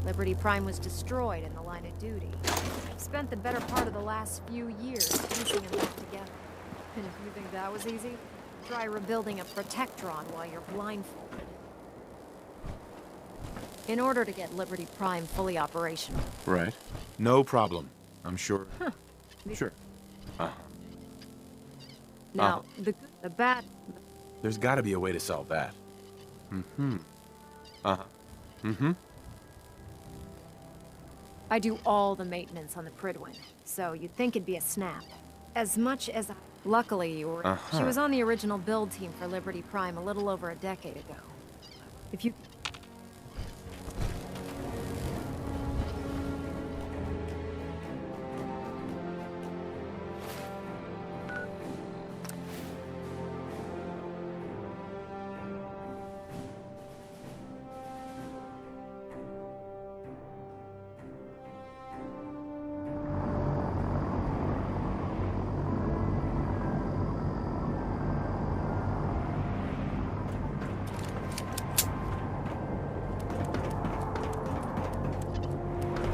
Liberty Prime was destroyed in the line of duty. I've spent the better part of the last few years piecing them back together. And if you think that was easy, try rebuilding a Protectron while you're blindfolded. In order to get Liberty Prime fully operational. Right. No problem. I'm sure. Huh. Sure. Now, the bad... There's got to be a way to solve that. I do all the maintenance on the Pridwin, so you'd think it'd be a snap. As much as Luckily, she was on the original build team for Liberty Prime a little over a decade ago. If you...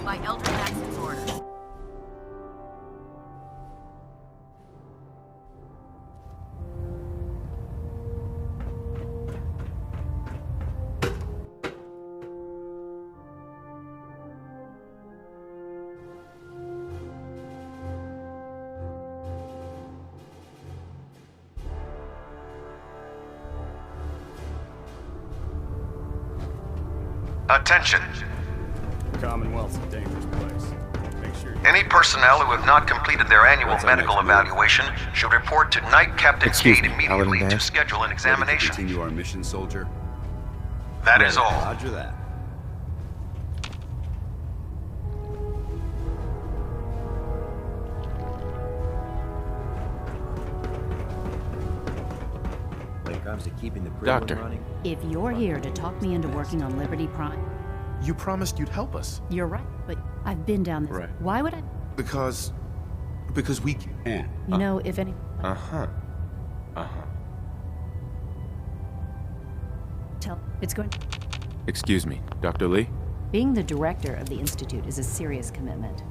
By Elder Maxon's order. Attention. Commonwealth's a dangerous place. Make sure Any personnel who have not completed their annual medical evaluation should report to Night Captain Gate immediately to schedule an examination. continue our mission, soldier. That is all. Roger that. When it comes to keeping the Doctor. Pridwin running, If you're here to talk me into working on Liberty Prime, You promised you'd help us. you're right, but I've been down this. Right. Why would I? Because we And You know, if any... Tell... It's going... Excuse me, Dr. Lee? Being the director of the Institute is a serious commitment.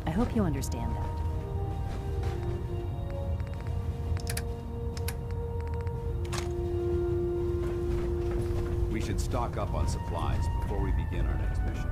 I hope you understand that. we should stock up on supplies before we begin our next mission.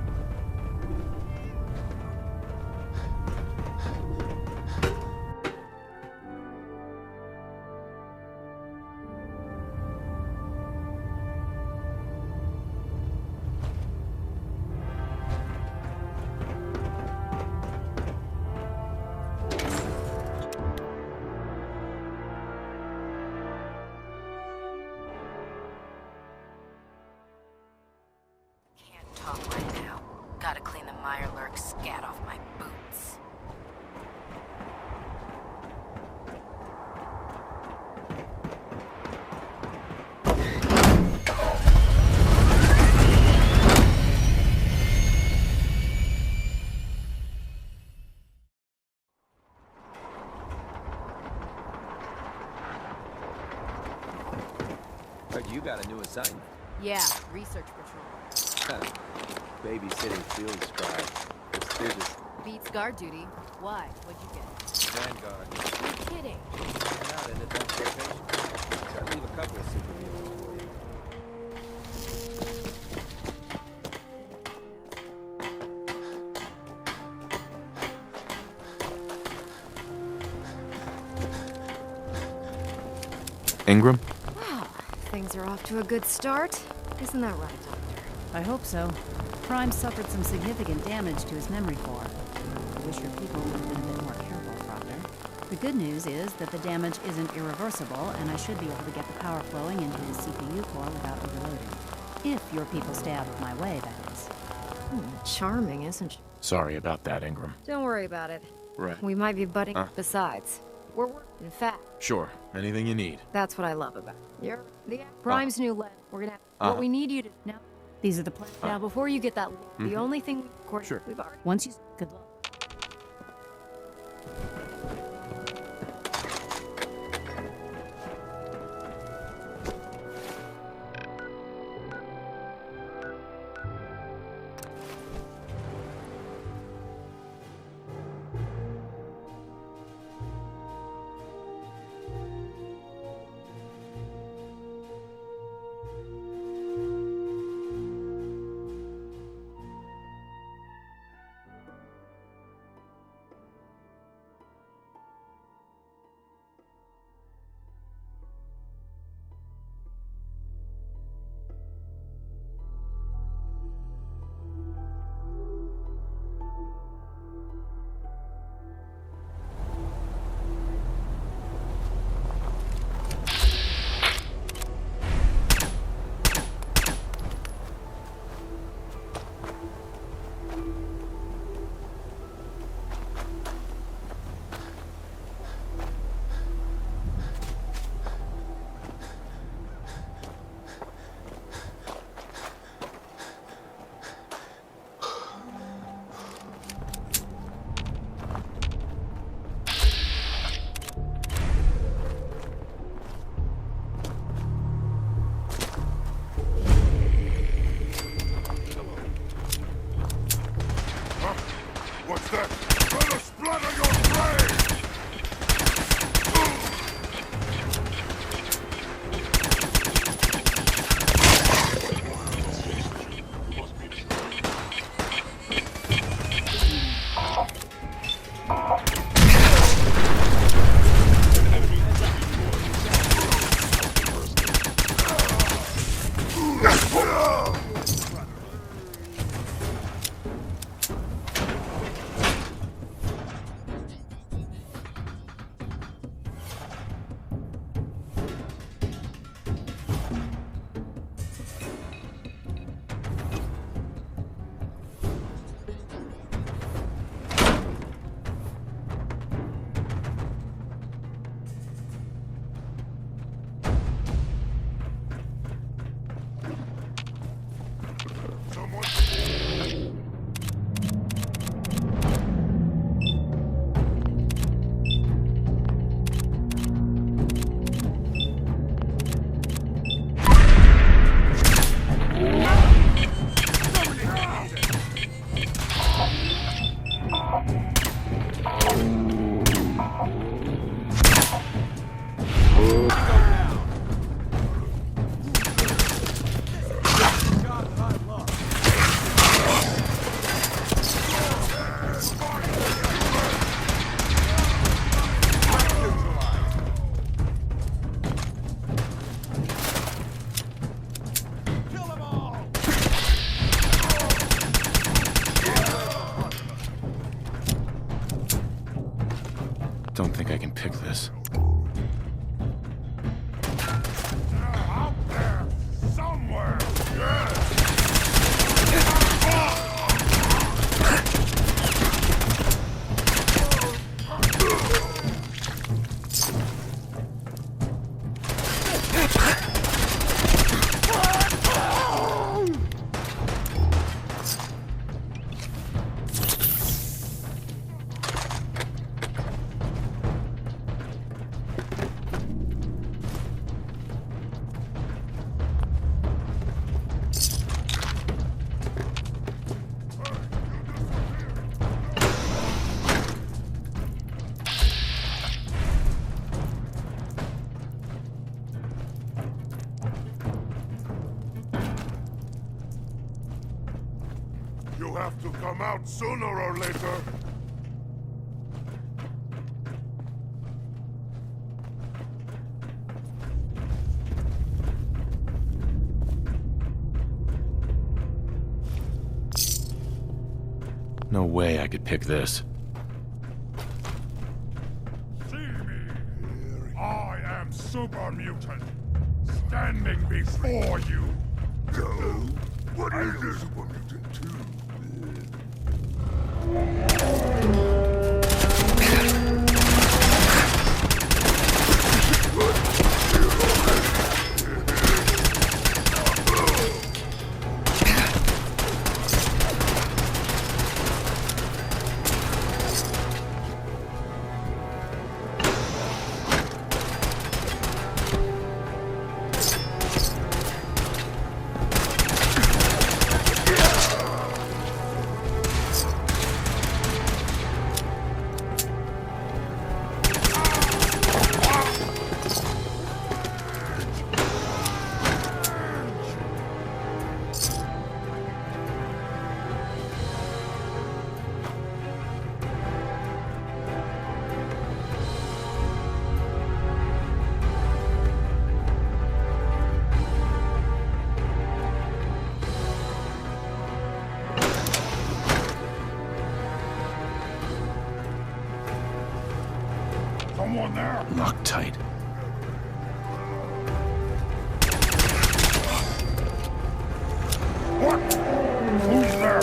Can't talk right now. Gotta clean the Mirelurk scat off my boots. heard you got a new assignment. Yeah, research patrol. Babysitting field scribe. Prestigious. Beats guard duty. Why? What'd you get? Vanguard. You're kidding. And out in a dump location. Try to leave a couple of super mutants for you. Ingram? Wow, things are off to a good start. Isn't that right, Doctor? I hope so. Prime suffered some significant damage to his memory core. I wish your people would have been a bit more careful, Proctor. The good news is that the damage isn't irreversible, and I should be able to get the power flowing into his CPU core without overloading. If your people stay out of my way, that is. Charming, isn't she? Sorry about that, Ingram. Don't worry about it. Right. We might be butting. Besides, we're working. In fact, Sure. Anything you need. that's what I love about it. You're the Prime's new lab. We're gonna have what we need you to now. These are the plans. Now, before you get that, the only thing of course, Sure. we've already. Once you... Good luck. Don't think I can pick this. Out there, somewhere. You have to come out sooner or later. No way I could pick this. See me. I am Super Mutant, standing before you. No. What is this? Super Mutant too. Someone there. Lock tight. What? Who's there?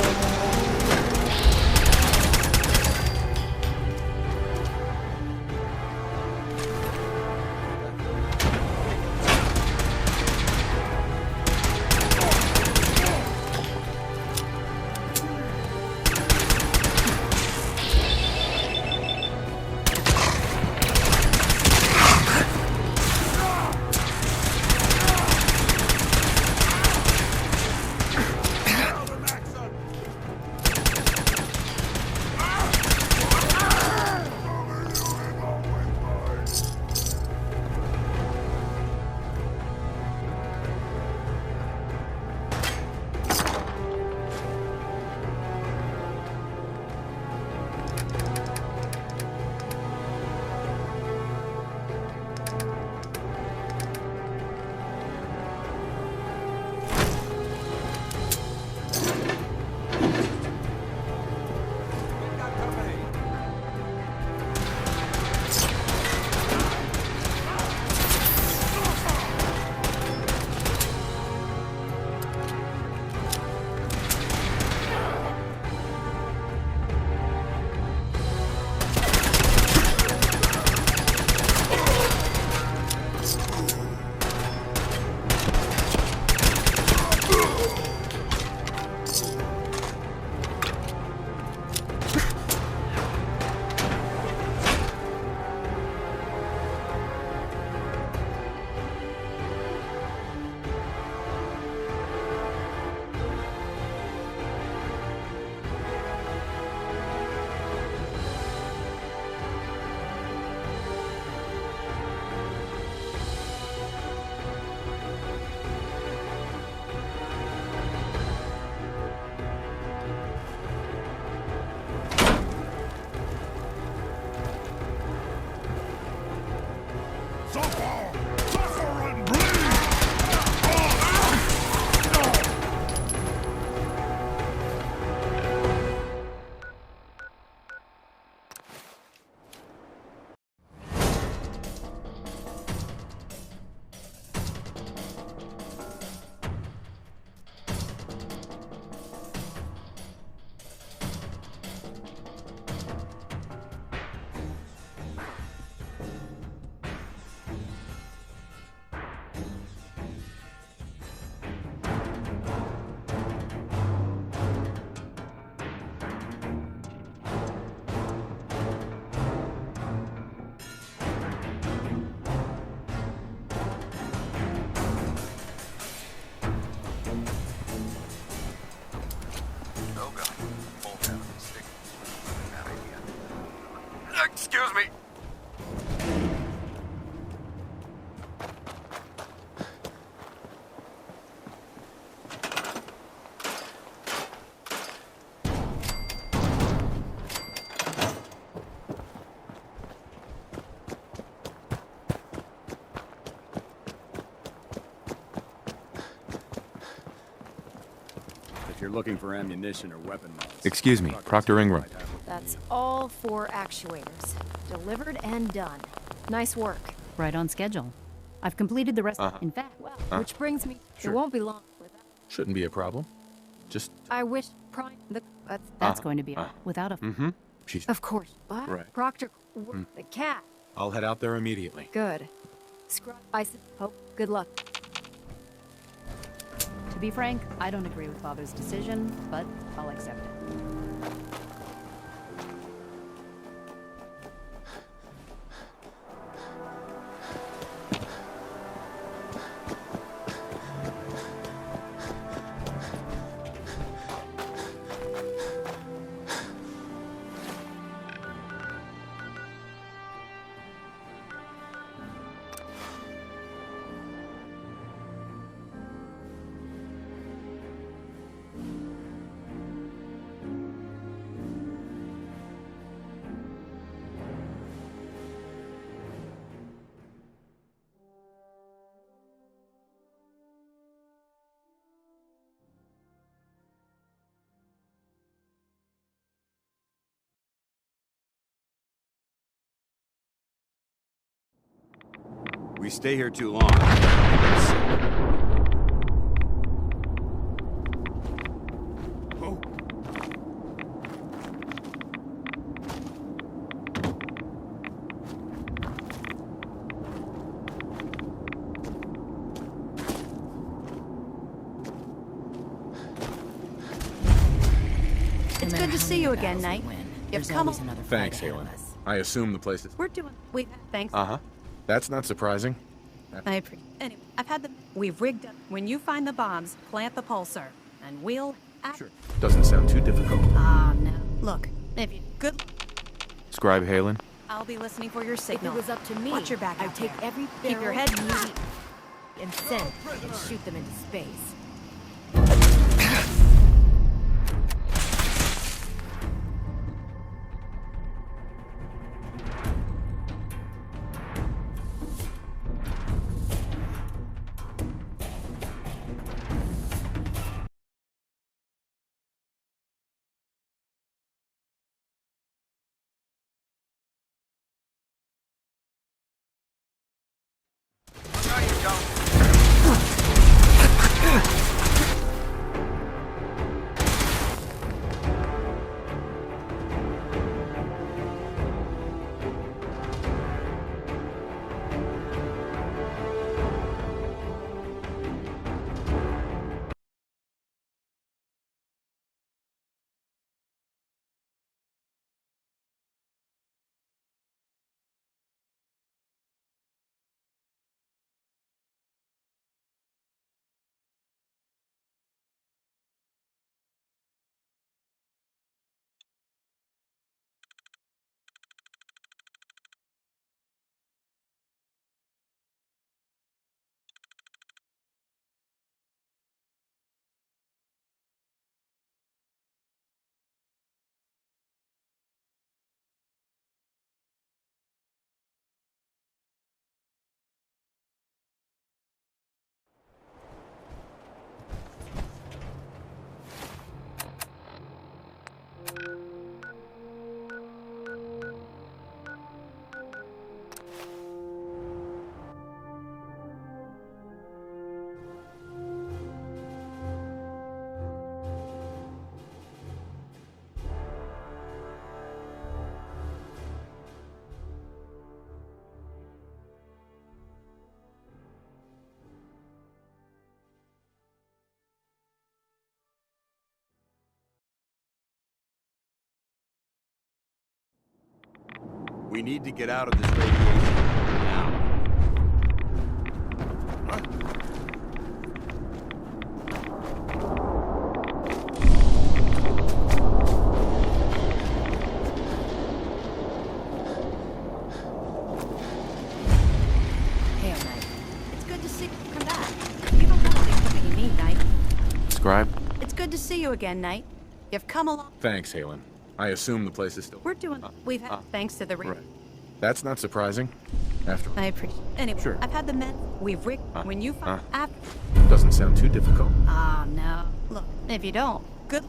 Excuse me. If you're looking for ammunition or weapon mods... Excuse me, Proctor Ingram. That's all 4 actuators. Delivered and done. Nice work. Right on schedule. I've completed the rest. In fact, Which brings me... Sure. It won't be long without... Shouldn't be a problem. Just, I wish Prime... that's going to be without a. she's... Of course. But Right. Proctor... The cat. I'll head out there immediately. Good. Scrub... I hope. Good luck. To be frank, I don't agree with Father's decision, but I'll accept it. We stay here too long. Oh. It's good to see you again, Knight. You've come a... Thanks, Halen. I assume the place is... We're doing... We... Thanks. Uh-huh. That's not surprising. I appreciate... Anyway, I've had the... We've rigged up... When you find the bombs, plant the pulsar. And we'll... Sure. Doesn't sound too difficult. No. Look, if you... Good... Scribe Halen? I'll be listening for your If signal. it was up to me, Watch your back I'd out take there. every Keep your barrel head... and send and shoot them into space. We need to get out of this radiation now. see you again, Knight. You've come along. Thanks, Halen. I assume the place is still... We're doing. We've had thanks to the. Right. That's not surprising. After... I appreciate. Anyway, Sure. I've had the men. We've rigged. When you find. Doesn't sound too difficult. Ah, no. Look, if you don't, good.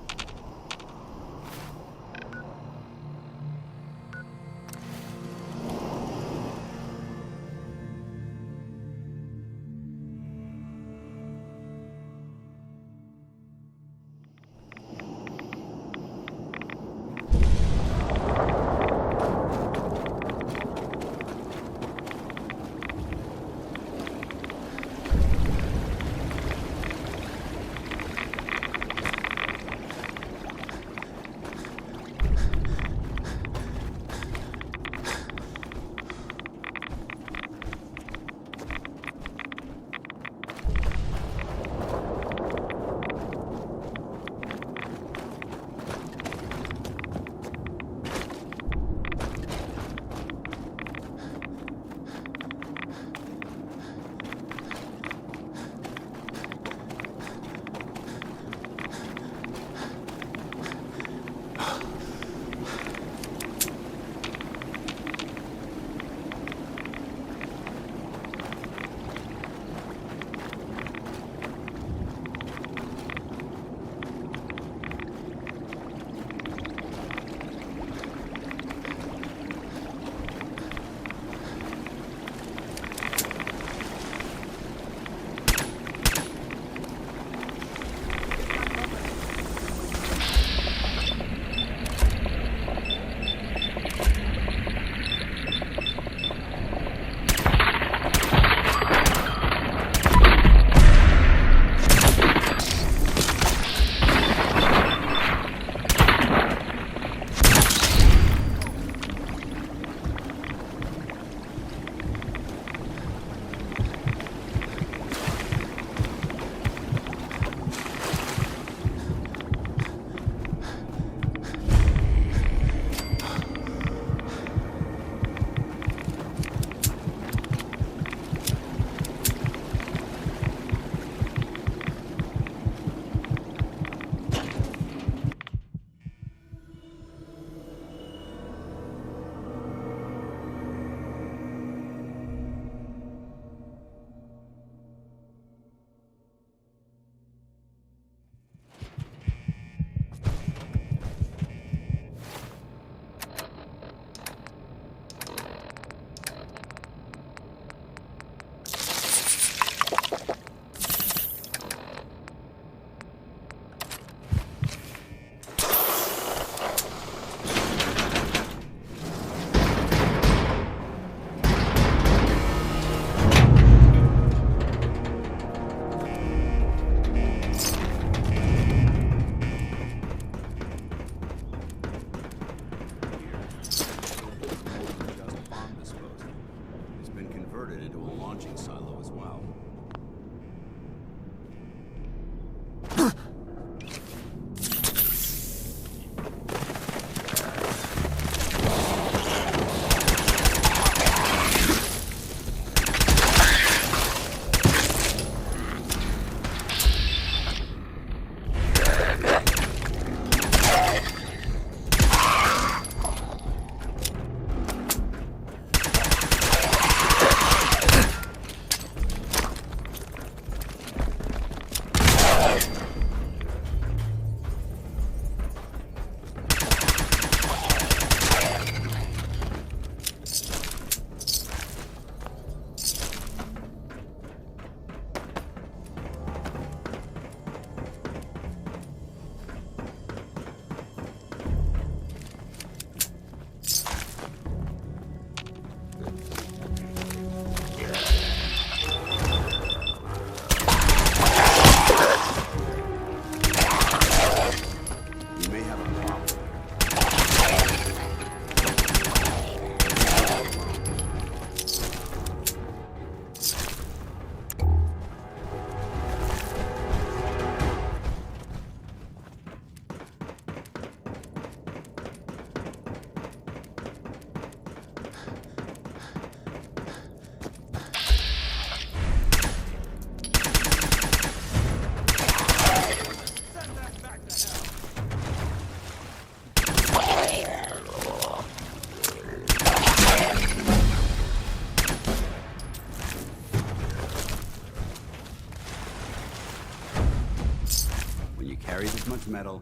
Sometimes metal.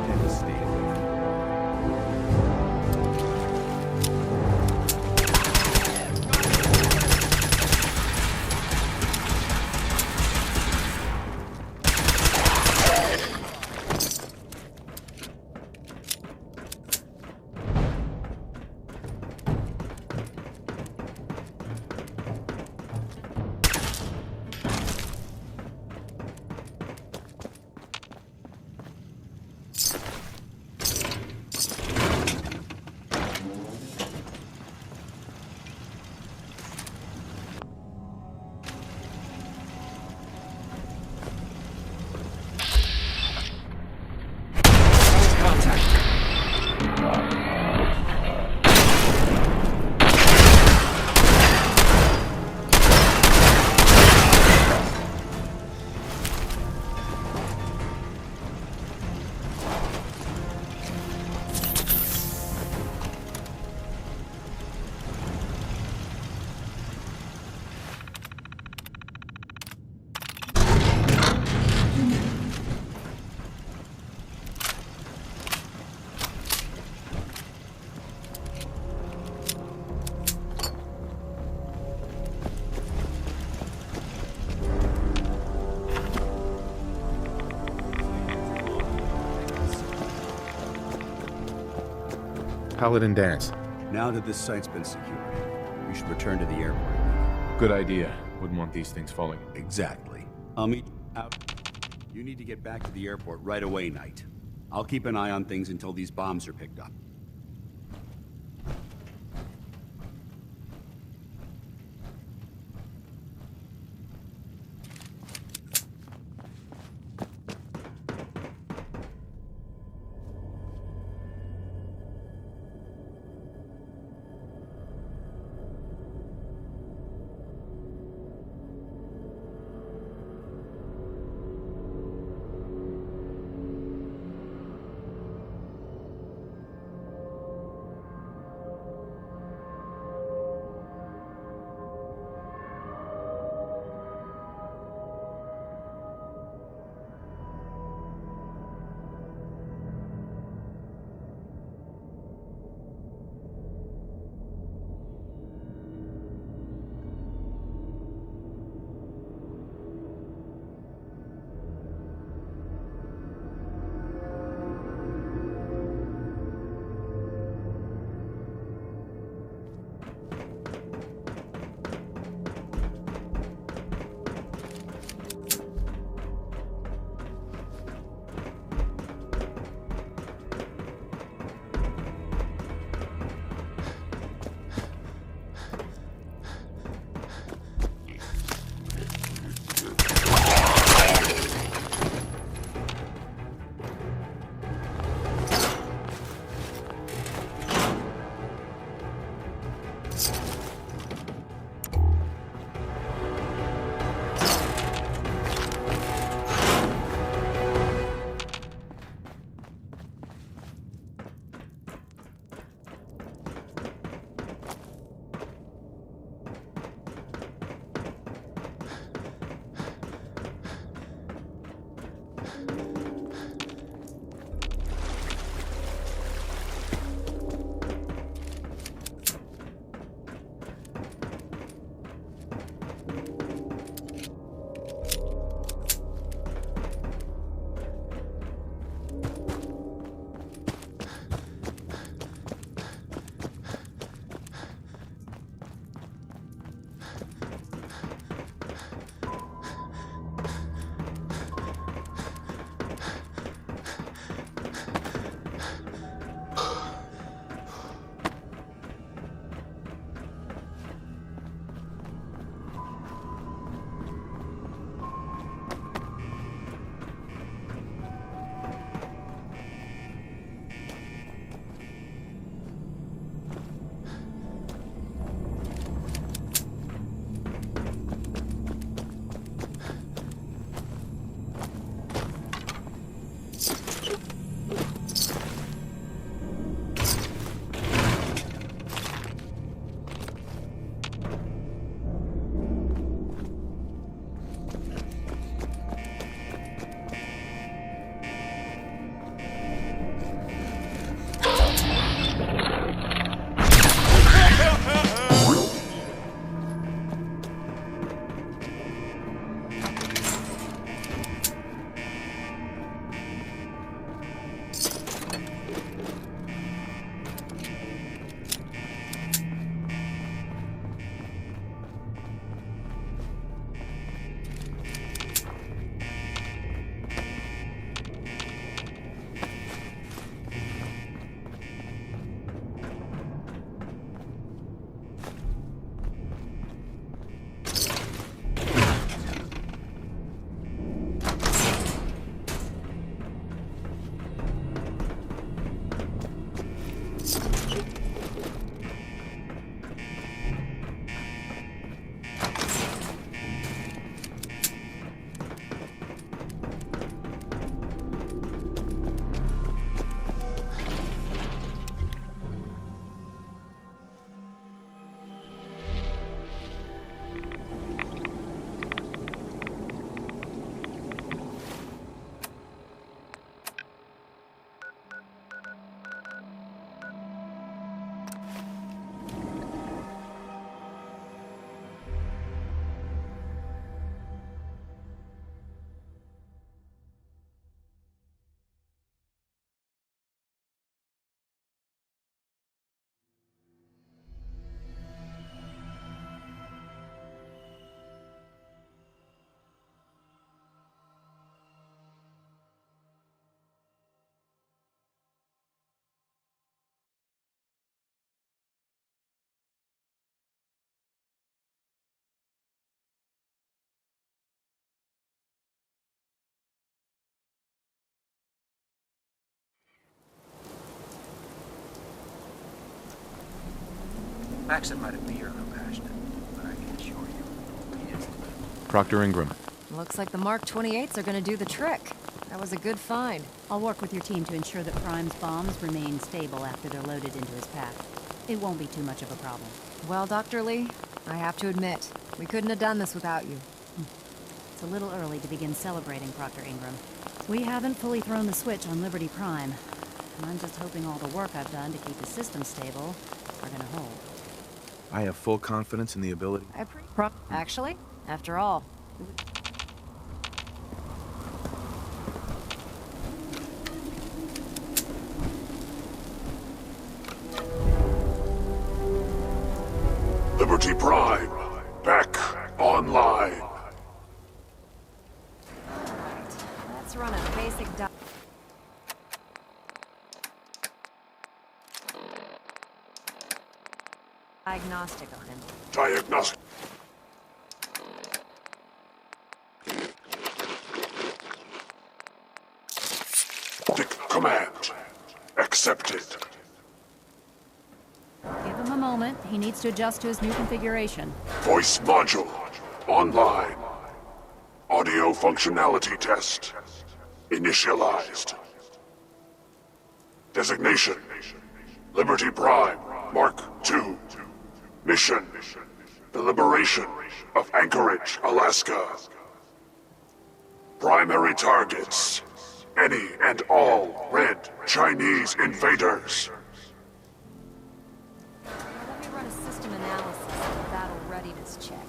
Tend to stay away from it. Paladin Dance. Now that this site's been secured, you should return to the airport. Good idea. Wouldn't want these things falling. Exactly. I'll meet you out. You need to get back to the airport right away, Knight. I'll keep an eye on things until these bombs are picked up. Maxon might appear unpassionate, but I can assure you, he is. Proctor Ingram. Looks like the Mark 28s are gonna do the trick. That was a good find. I'll work with your team to ensure that Prime's bombs remain stable after they're loaded into his pack. It won't be too much of a problem. Well, Dr. Lee, I have to admit, we couldn't have done this without you. It's a little early to begin celebrating, Proctor Ingram. We haven't fully thrown the switch on Liberty Prime. And I'm just hoping all the work I've done to keep the system stable are gonna hold. I have full confidence in the ability. Actually, after all, Liberty Prime, back online. let's run a basic diagnostic on him. Diagnostic. Command. Accepted. Give him a moment. He needs to adjust to his new configuration. Voice module online. Audio functionality test initialized. Designation: Liberty Prime Mark II. Mission: the liberation of Anchorage, Alaska. Primary targets: any and all red Chinese invaders. Let me run a system analysis and a battle readiness check.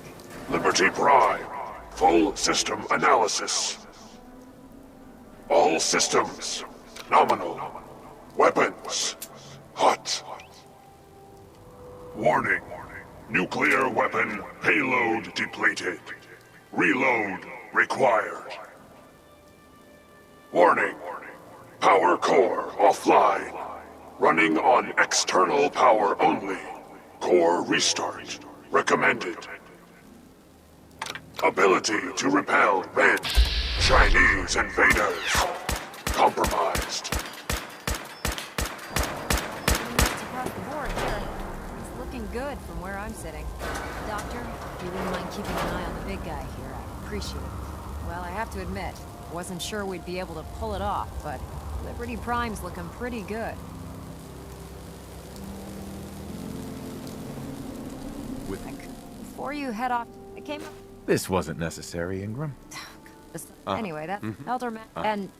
Liberty Prime, full system analysis. All systems, nominal. Weapons, hot. Warning, nuclear weapon payload depleted. Reload required. Warning, power core offline. Running on external power only. Core restart recommended. Ability to repel red Chinese invaders compromised. Across the board here. It's looking good from where I'm sitting. Doctor, if you wouldn't mind keeping an eye on the big guy here, I'd appreciate it. Well, I have to admit, wasn't sure we'd be able to pull it off, but Liberty Prime's looking pretty good. Before you head off, I came up... This wasn't necessary, Ingram. Anyway, that's Elder Man, and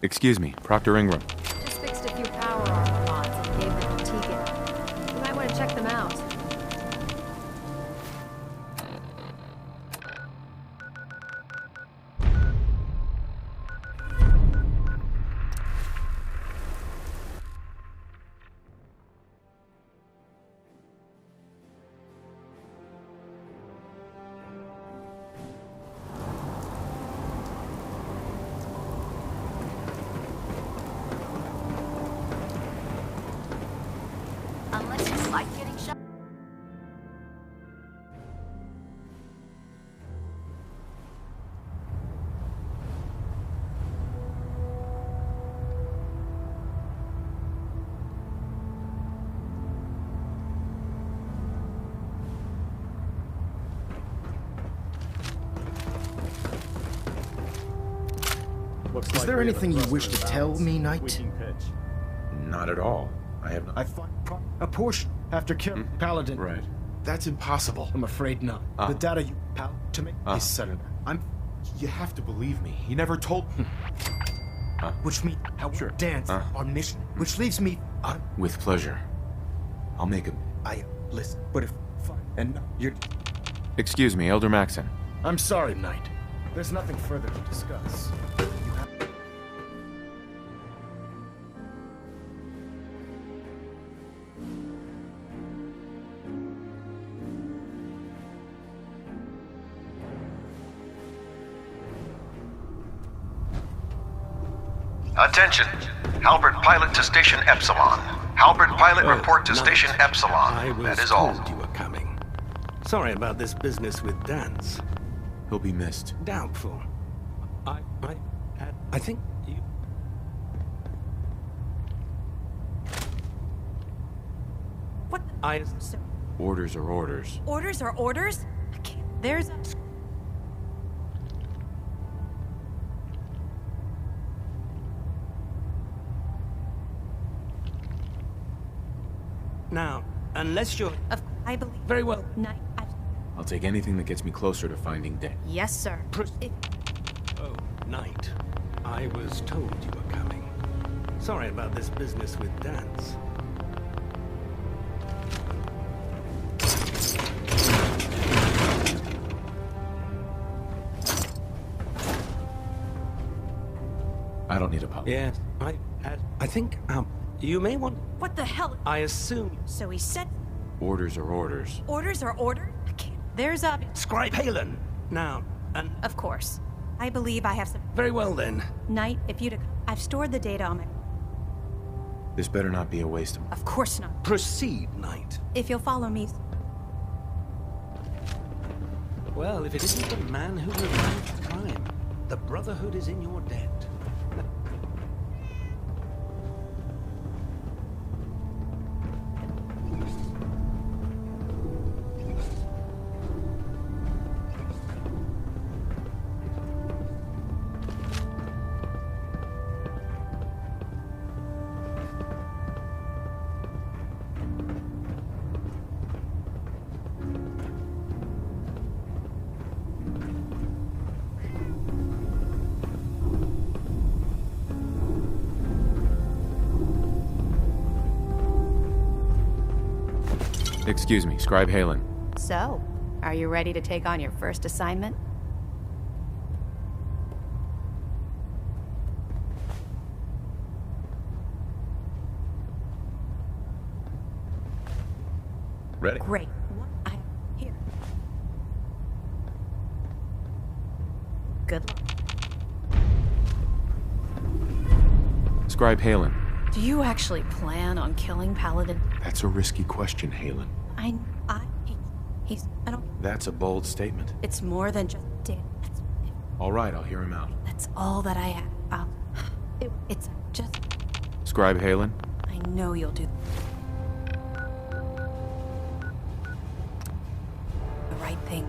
Excuse me, Proctor Ingram. just fixed a few power armor mods and gave them to Tegan. You might want to check them out. Unless you like getting shot. Is there anything you wish to tell me, Knight? Not at all. I have not. I thought a portion after killing Paladin. Right. That's impossible. I'm afraid not. The data you to me is sudden. You have to believe me. He never told. Which means how we dance on mission. Which leaves me With pleasure. I'll make him. I listen. But if and you're. Excuse me, Elder Maxon. I'm sorry, Knight. There's nothing further to discuss. You have. Attention. Halbert pilot to station Epsilon. Halbert pilot report to station Epsilon. That is all. You were coming. Sorry about this business with Dance. He'll be missed. Doubtful. I think you... What? So, Orders are orders. orders are orders? I can't. There's a... Now, unless you're... I believe... Very well. Knight, I'll take anything that gets me closer to finding Dan. yes, sir. If- Oh, Knight. I was told you were coming. Sorry about this business with Dance. I don't need a pop. Yes, I think, you may want... What the hell? I assume... So he said Orders are orders. orders are orders? I can't. There's a... Scribe Halen. Now, and... Of course. I believe I have some... Very well then. Knight, if you'd... I've stored the data on my... This better not be a waste of... Of course not. Proceed, Knight. If you'll follow me... Well, if it isn't the man who revived crime, the Brotherhood is in your debt. Excuse me, Scribe Halen. So, are you ready to take on your first assignment? Ready? Great. Here. Good luck. Scribe Halen. Do you actually plan on killing Paladin? That's a risky question, Halen. I don't... That's a bold statement. It's more than just... All right, I'll hear him out. That's all that I have. It's just... Scribe Halen? I know you'll do... the right thing.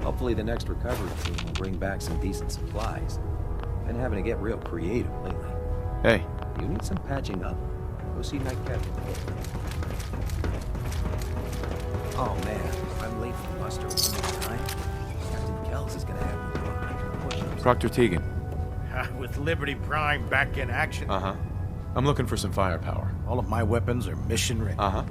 Hopefully the next recovery team will bring back some decent supplies. Been having to get real creative lately. Hey. You need some patching up? Go see Night Captain. Oh man, I'm late for muster one more time. Captain Kells is gonna have me doing 100 push-ups. Proctor Tegan. With Liberty Prime back in action. Uh-huh. I'm looking for some firepower. All of my weapons are mission ready. Uh-huh.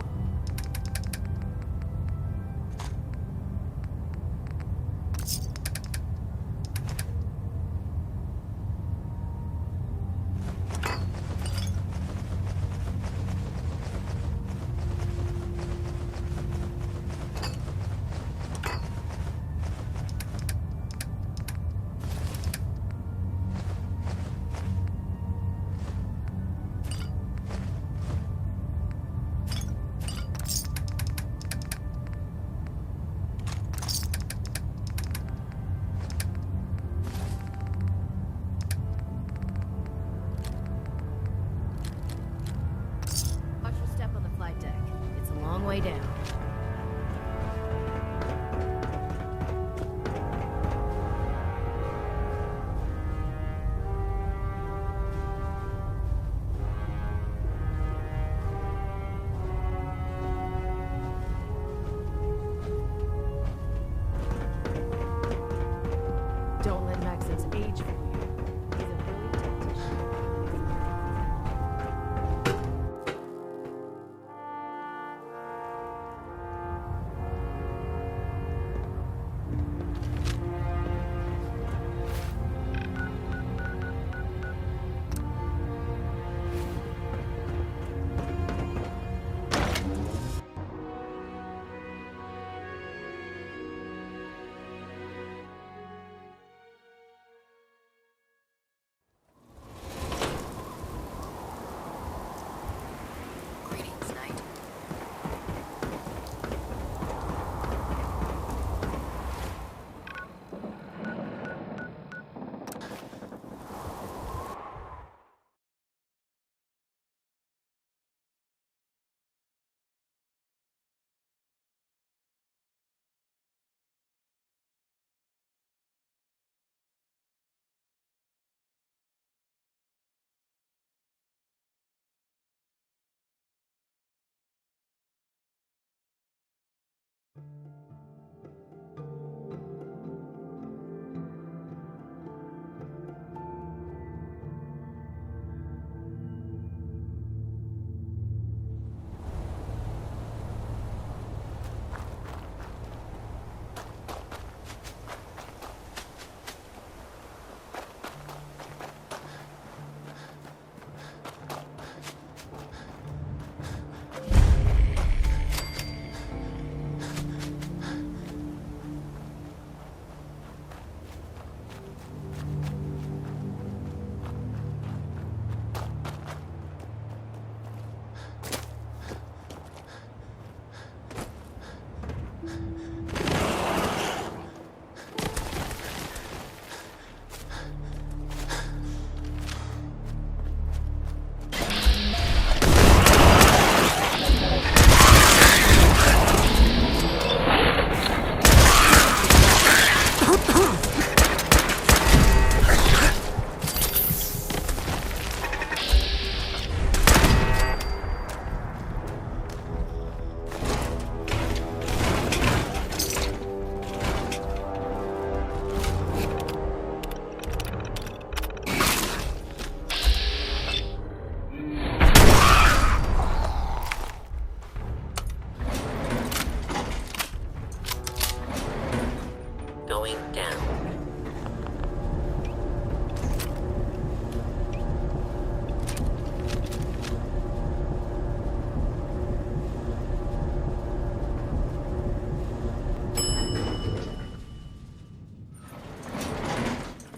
Going down.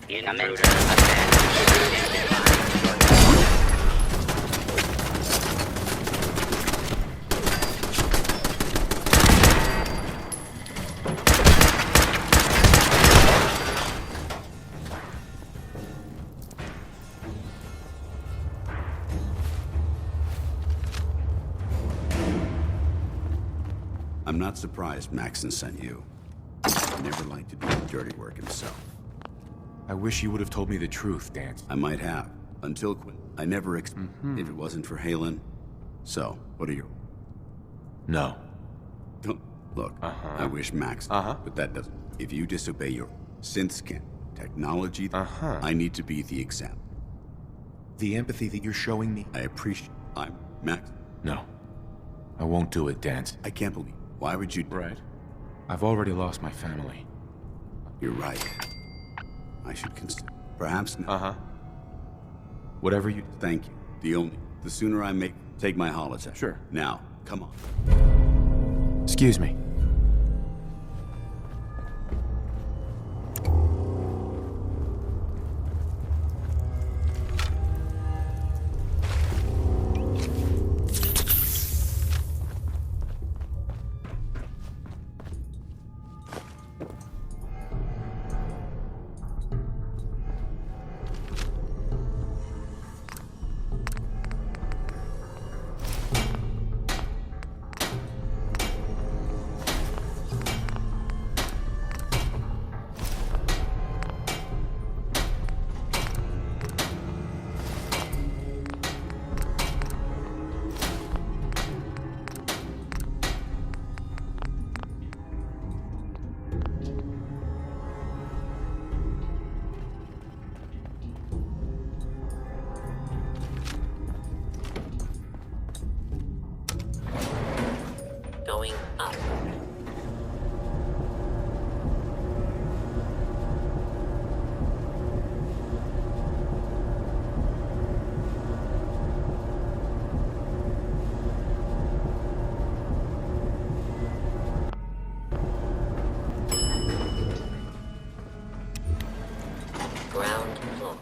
Intruder I'm not surprised Maxon sent you. He never liked to do the dirty work himself. I wish you would have told me the truth, Dance. I might have. Until Quinn. I never if it wasn't for Halen. So, what are you? No. Look, I wish Max, but that doesn't. If you disobey your synth scan technology, I need to be the example. The empathy that you're showing me? I appreciate. I'm Max. No. I won't do it, Dance. I can't believe. Why would you? Right. I've already lost my family. You're right. I should consider. Perhaps not. Whatever you... Thank you. The sooner I take my holodeck. Sure. Now, come on. Excuse me. going up. Ground floor.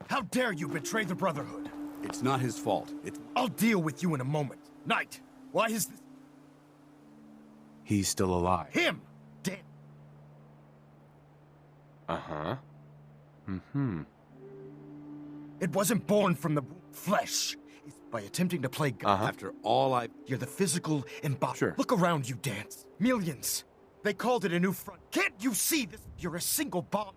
How dare you betray the Brotherhood? It's not his fault. I'll deal with you in a moment. Knight, why is this? He's still alive. Him! Damn. It wasn't born from the flesh. It's by attempting to play God. After all You're the physical embodiment. Sure. Look around you, Dance. Millions. They called it a new front. Can't you see this? You're a single bomb.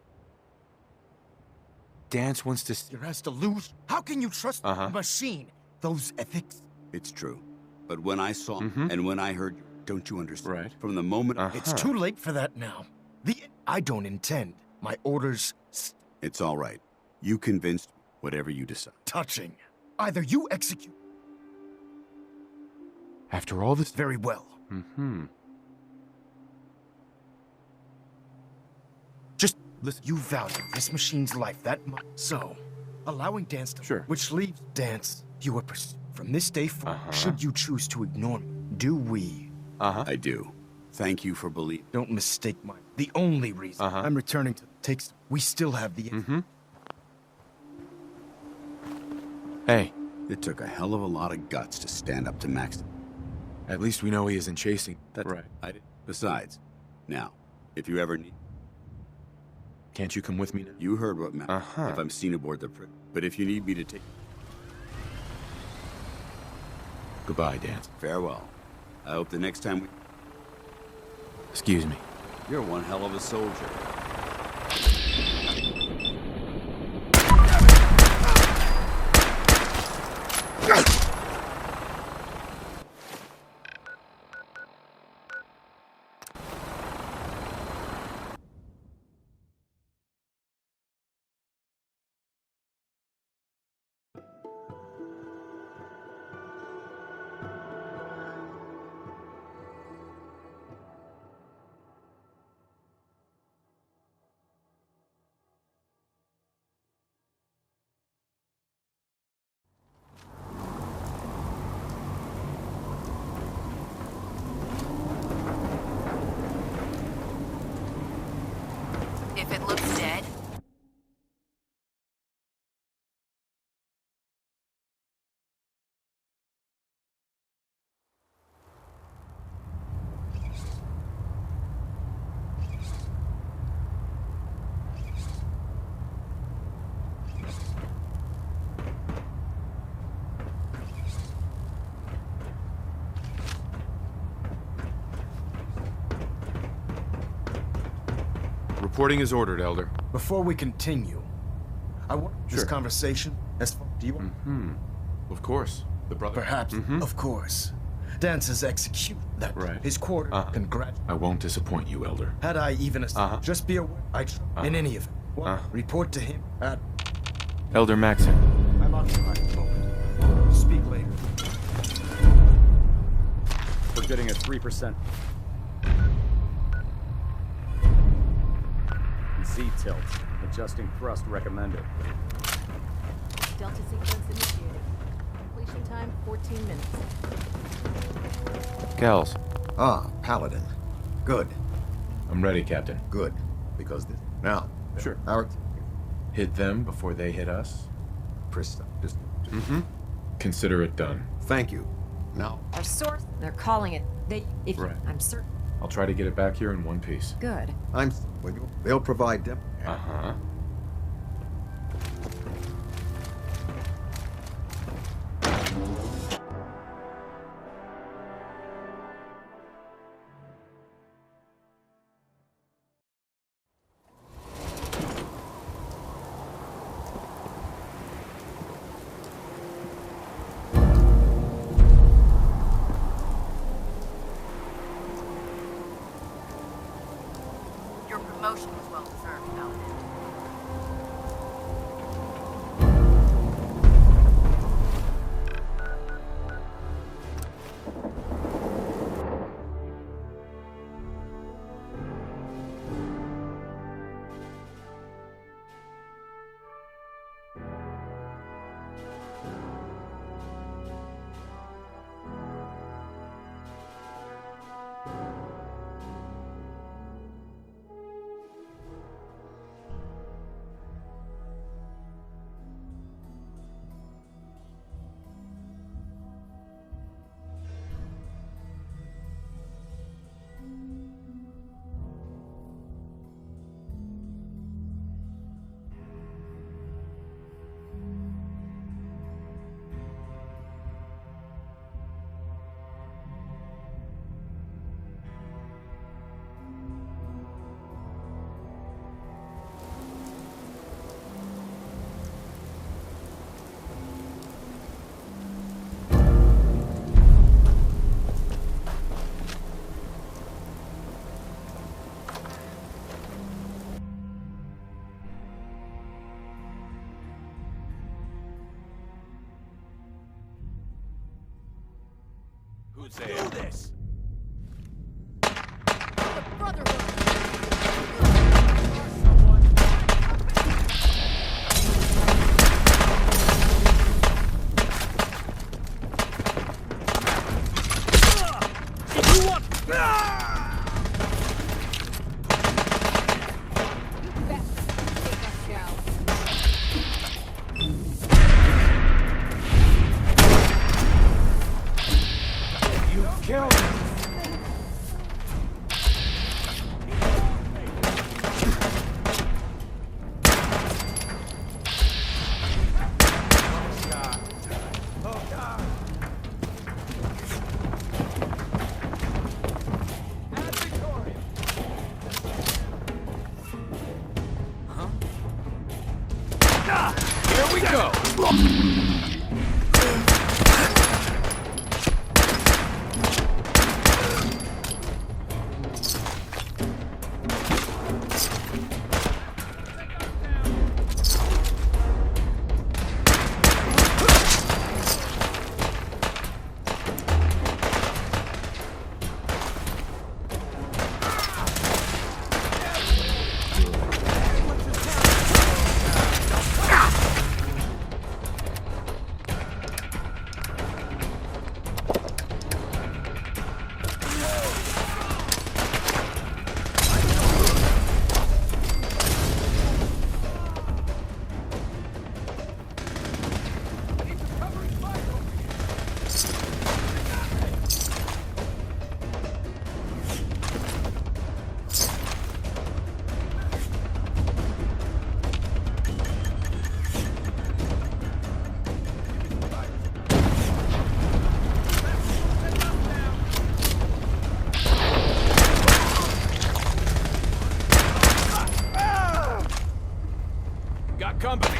Dance wants to... You're as to lose. How can you trust the machine? Those ethics. It's true. But when I saw and when I heard you, don't you understand? Right. From the moment... It's too late for that now. I don't intend. My orders... It's all right. You convinced me. Whatever you decide. Touching. Either you execute... After all this... Very well. Just listen. You value this machine's life that much. So, allowing Dance to... Sure. Which leaves Dance. You are pursued. From this day forward, should you choose to ignore me, do we? I do. Thank you for believing. Don't mistake my... The only reason I'm returning to... We still have the... Hey, It took a hell of a lot of guts to stand up to Max. At least we know he isn't chasing. That's right. Besides, now, if you ever need... Can't you come with me now? You heard what Max... If I'm seen aboard the Pridwin. But if you need me to take... Goodbye, Dan. Farewell. I hope the next time we... Excuse me. You're one hell of a soldier. If it looks dead. Reporting is ordered, Elder. Before we continue, I want this conversation as far... Do you want... Of course. The brother... Perhaps, of course. Dance's execute that his quarter. I won't disappoint you, Elder. Had I even just be aware, in any event. Report to him at... Elder Maxon. I'm occupied at the moment. Speak later. We're getting a 3%. Z tilt. Adjusting thrust recommended. Delta sequence initiated. Completion time 14 minutes. Gals. Ah, Paladin. Good. I'm ready, Captain. Good. Because this... Now. Sure. Our... Hit them before they hit us? Consider it done. Thank you. Now... Our source, they're calling it. I'm certain. I'll try to get it back here in one piece. Good. They'll provide them. Your promotion was well deserved, Paladin. Who's there? Do this! The Brotherhood! If you want... Kill him! Here we go! Got company.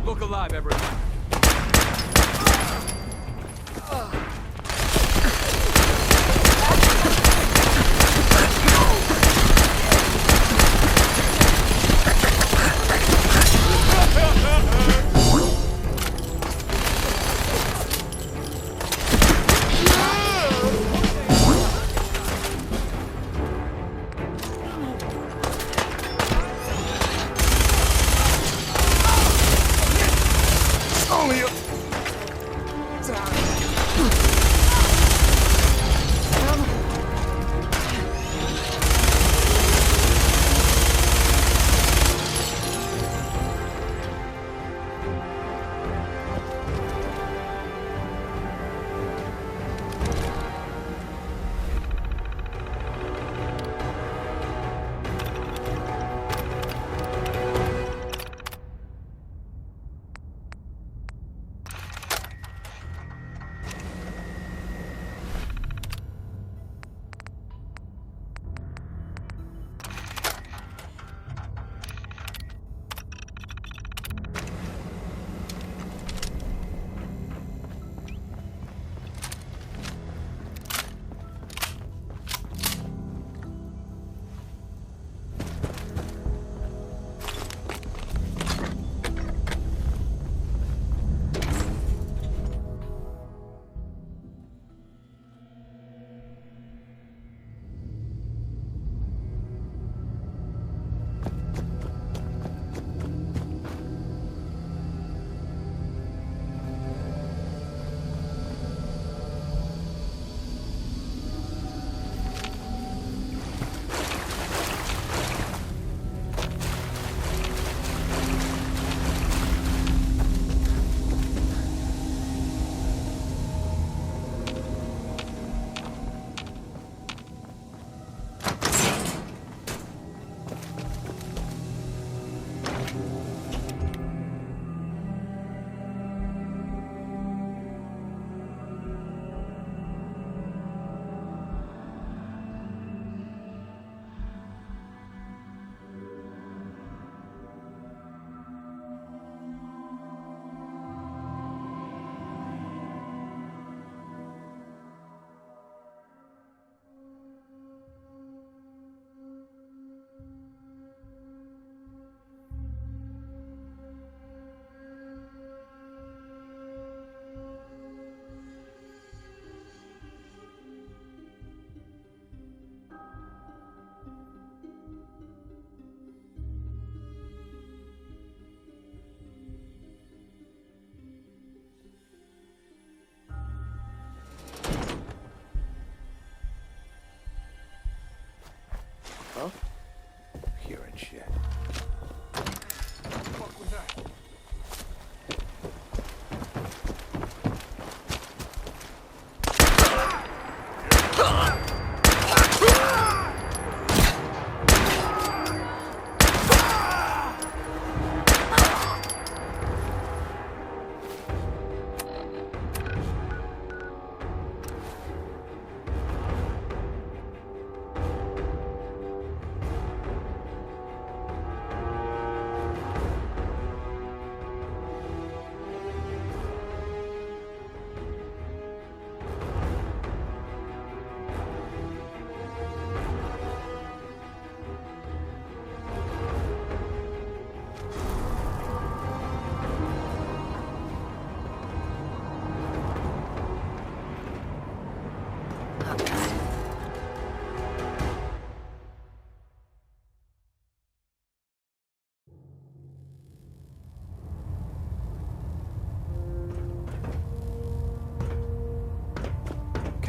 Look alive, everyone. Only a...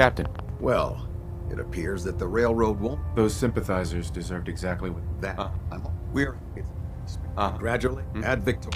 Captain. Well, it appears that the railroad won't. Those sympathizers deserved exactly what... We're... Congratulate. Ad Victor.